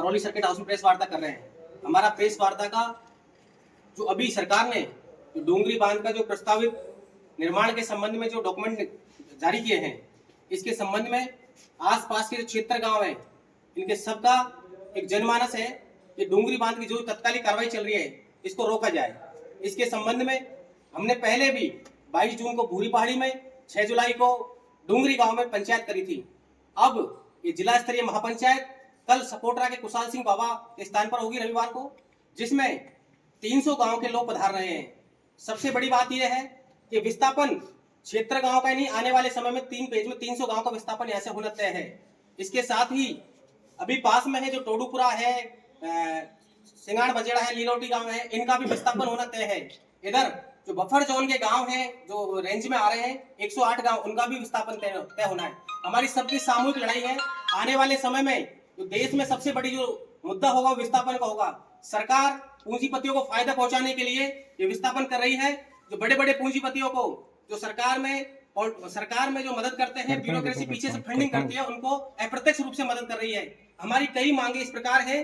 Karauli circuit house में press वार्ता कर रहे हैं। हमारा प्रेस वार्ता का जो अभी सरकार ने जो डोंगरी बांध का जो प्रस्तावित निर्माण के संबंध में जो डॉक्यूमेंट जारी किए हैं, इसके संबंध में आसपास के जो क्षेत्र गांव हैं, इनके सबका एक जनमानस है कि डोंगरी बांध की जो तत्कालिक कार्रवाई चल रही है इसको रोका जाए। इसके संबंध में हमने पहले भी 22 जून को भूरी पहाड़ी में, 6 जुलाई को डोंगरी गांव में पंचायत करी थी। अब ये जिला स्तरीय महापंचायत कल सपोटरा के कुशाल सिंह बाबा के स्थान पर होगी रविवार को, जिसमें 300 गांव के लोग पधार रहे हैं। सबसे बड़ी बात यह है कि विस्थापन क्षेत्र गांव का नहीं, आने वाले समय में 3 पेज में 300 गांव का विस्थापन यहाँ से होना तय है। इसके साथ ही अभी पास में है जो टोडूपुरा है, सिंगाड़ बजेड़ा है, लीलोटी गांव है, इनका भी विस्थापन होना तय है। इधर जो बफर जोन के गांव हैं जो रेंज में आ रहे हैं 108 गांव, उनका भी विस्थापन तय होना है। हमारी सबकी सामूहिक लड़ाई है। आने वाले समय में जो देश में सबसे बड़ी जो मुद्दा होगा विस्थापन का होगा। सरकार पूंजीपतियों को फायदा पहुंचाने के लिए ये विस्थापन कर रही है। जो बड़े बड़े पूंजीपतियों को जो सरकार में जो मदद करते हैं, ब्यूरोक्रेसी पीछे से फंडिंग करती है, उनको अप्रत्यक्ष रूप से मदद कर रही है। हमारी कई मांगे इस प्रकार है।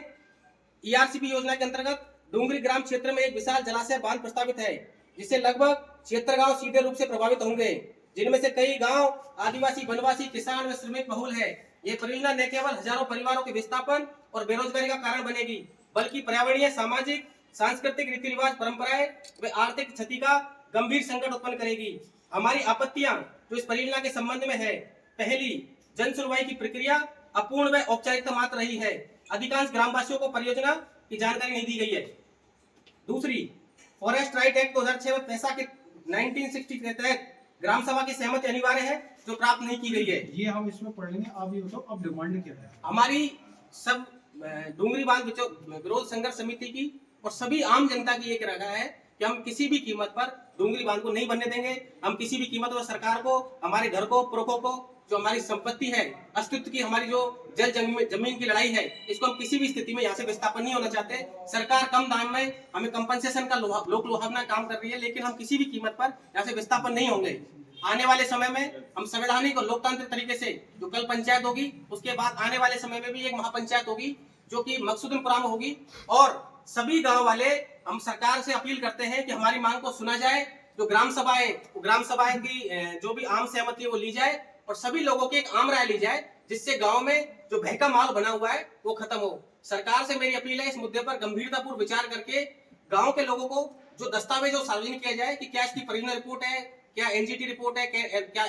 ईआरसीपी योजना के अंतर्गत डोंगरी ग्राम क्षेत्र में एक विशाल जलाशय बांध प्रस्तावित है, जिससे लगभग 76 गांव सीधे रूप से प्रभावित होंगे, जिनमें से कई गांव आदिवासी, वनवासी, किसान व श्रमिक बहुल है। ये परियोजना न केवल हजारों परिवारों के विस्थापन और बेरोजगारी का कारण बनेगी, बल्कि पर्यावरणीय, सामाजिक, सांस्कृतिक रीति रिवाज, परंपराएं व आर्थिक क्षति का गंभीर संकट उत्पन्न करेगी। हमारी आपत्तियां जो इस परियोजना के संबंध में है: पहली, जन सुनवाई की प्रक्रिया अपूर्ण व औपचारिकता मात्र रही है। अधिकांश ग्रामवासियों को परियोजना की जानकारी नहीं दी गई है। दूसरी, फॉरेस्ट राइट एक्ट 2006 में पैसा के 1960 के तहत ग्राम सभा की सहमति अनिवार्य है, जो प्राप्त नहीं की गई है। ये हम इसमें पढ़ लेंगे। आप ये बताओ, अब डिमांड क्या है? हमारी सब डोंगरी बांध विरोध संघर्ष समिति की और सभी आम जनता की एक रखा है कि हम किसी भी कीमत पर डोंगरी बांध को नहीं बनने देंगे। हम किसी भी कीमत पर सरकार को, हमारे घर को, पुरखों को, जो हमारी संपत्ति है, अस्तित्व की हमारी जो जल जमीन की लड़ाई है, इसको हम किसी भी स्थिति में यहाँ से विस्थापन नहीं होना चाहते। सरकार कम दाम में हमें कंपनसेशन का लोक लुभावना काम कर रही है, लेकिन हम किसी भी कीमत पर यहाँ से विस्थापन नहीं होंगे। आने वाले समय में हम संवैधानिक और लोकतांत्रिक तरीके से जो कल पंचायत होगी, उसके बाद आने वाले समय में भी एक महापंचायत होगी जो कि मकसूदनपुरा में होगी। और सभी गांव वाले हम सरकार से अपील करते हैं कि हमारी मांग को सुना जाए। जो ग्राम सभाएं की जो भी आम सहमति है वो ली जाए और सभी लोगों की एक आम राय ली जाए, जिससे गांव में जो भय माहौल बना हुआ है वो खत्म हो। सरकार से मेरी अपील है, इस मुद्दे पर गंभीरतापूर्वक विचार करके गांव के लोगों को जो दस्तावेज सार्वजनिक किया जाए कि क्या इसकी परियोजना रिपोर्ट है, क्या एनजीटी रिपोर्ट है, क्या